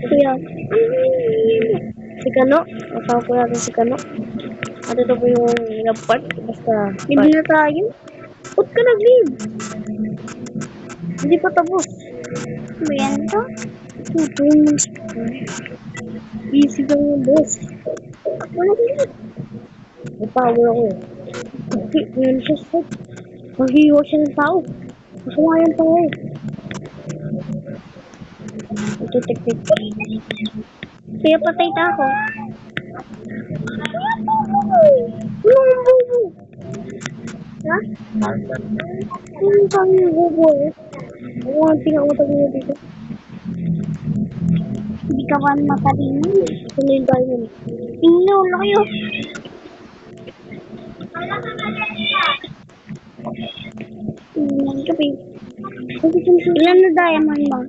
Kuya. Si Kano. Kasama po natin si Kano. At ito po yung love part. Basta. Leave na tayo. Ba't ka nag-leave? Hindi pa tapos. Ba yan to? Ito yung easy lang yung boss. Wala ka na. May power ako eh. Okay, ngayon siya stop. Maghihiwa siya ng tao. Masama yung tao eh. Ito technique. Kaya patay na ako. Ha? Ano kami yung bubo eh? Ano ang pinakamatag mo dito? Hindi ka man matalino. Tuloy tayo nun. Tingnan, laki yun. Tingnan ka, babe. Ilan na diamond mo?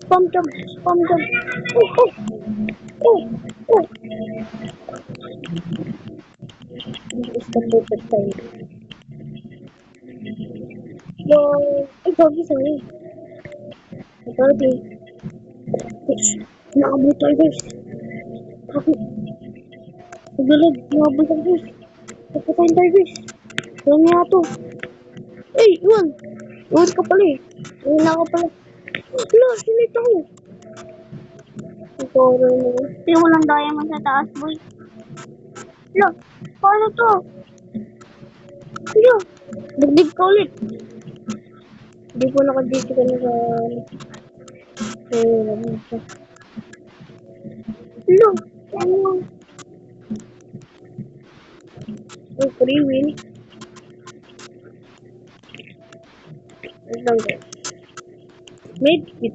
Spam jump. Oh. This is the perfect time. Sorry. Sorry. Nakabot tayo, guys. Bakit? Pagdalag, nakabot tayo, guys. Pagpatayin tayo, guys. Alam niya ito. Iwan. Iwan ka pala eh. Iwan ako pala. Wala, sinita ko. Ito, pero walang diamond sa taas, boy. Wala, paano to? Kuya, dagdig ka ulit. Hindi po nakadito ka na sa... Wala, ano? Oh, free win. Wait lang, guys. Medkit.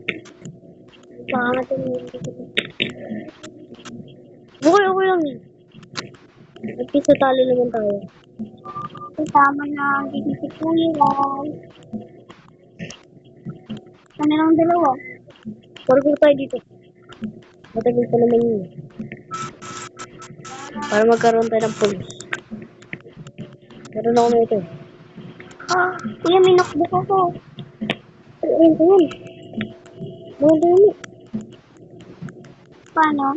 Pangat ang medkit. Okay lang yun. Nagkisa tali naman tayo. Kasama na ang si Kuya lang. Ano lang dalawa? Parang tayo dito. Matagal pa naman yun. Para magkaroon tayo ng police. Meron ako na ito. Kuya, may notebook ako. Ayun. Mga dami. Paano?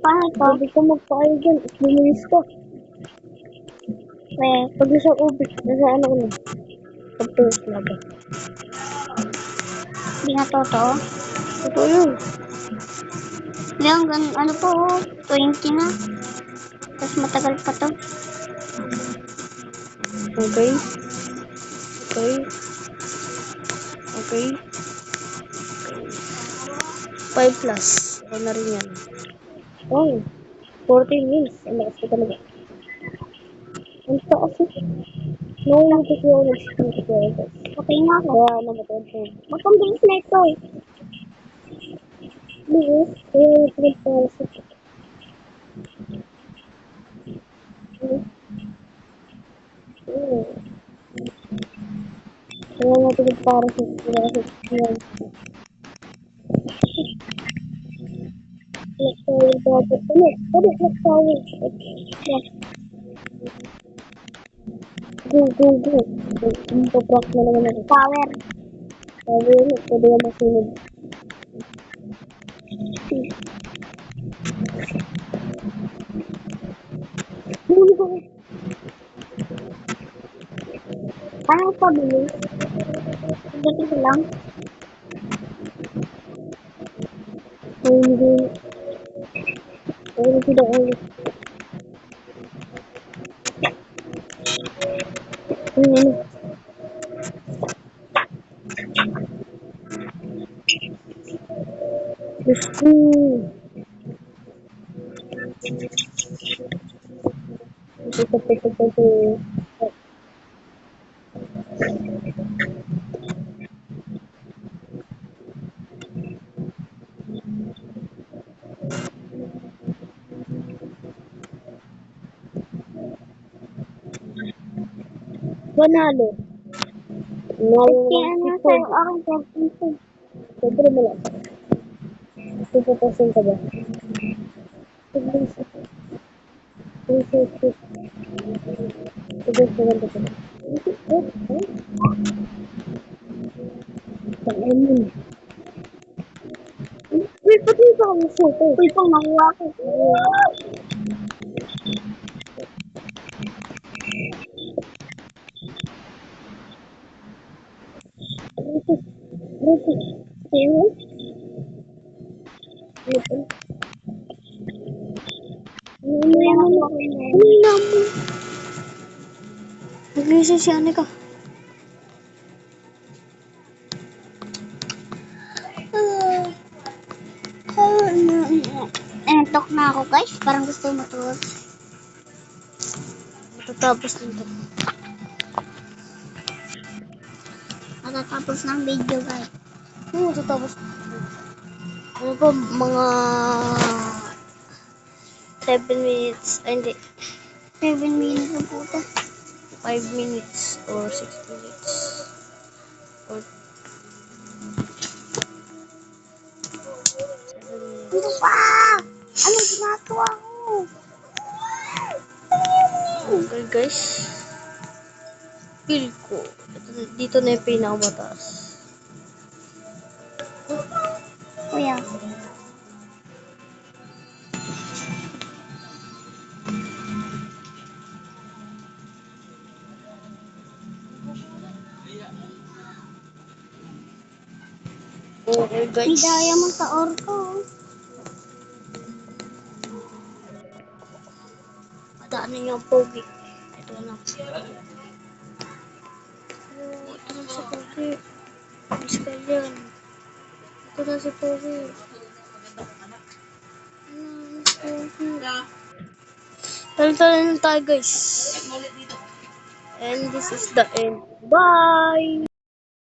Paano ito? Sabi ko magpakayo dyan. Luminis ko. Pag nasa ubik, nasa ano ko na. Pag-tuwis na ba? Hindi na totoo? Totoo yun. Lang, ano po, 20 na. Tapos matagal pa to. Okay. 5 plus. Ako na rin yan. Oh, 14 minutes. Ang lakas ko talaga. Ang taas eh. No, kasi ako nag-spin ko. Okay na ako. Kaya namatod ko. Bakang bilis na ito eh. Bilis? Kaya nag-spin ko. Kaya natin para sa sila. Next tower dapat. Next tower. Go. Magpaprak na naman ako. Tower yun. Pwede na masunod. Huli ko. Parang pabilis. Dito ko lang. Huli. Huli. Let's go. Ito. Panalo. Ngayon sa'yo aking 13. Sobrang malaki. Pupupusin ka ba? Please, please, please. Sige, maganda ka. Saan mo? Wait, pati ito ang photo. Wait, pang nakuha ko. Sino? Ano mo? Nag-research si Anika. Entok na ako guys, parang gusto matulog. Matatapos din to. Matatapos ng video guys. Oo, matatapos. Ano pa, mga 7 minutes, ay hindi, 7 minutes na po ito. 5 minutes or 6 minutes. Or 7 Ano minutes. pa? Ano ginagawa ko? Okay guys. Feel ko. Dito na yung pinakamataas. Kuya. Okay May guys. diamond sa orko. Madaanan niyo ang pogi. Ito na. Ito na si pogi. Miss ka yan. Ito na si pogi. Miss pogi. Tayo tayo guys. And this is the end. Bye!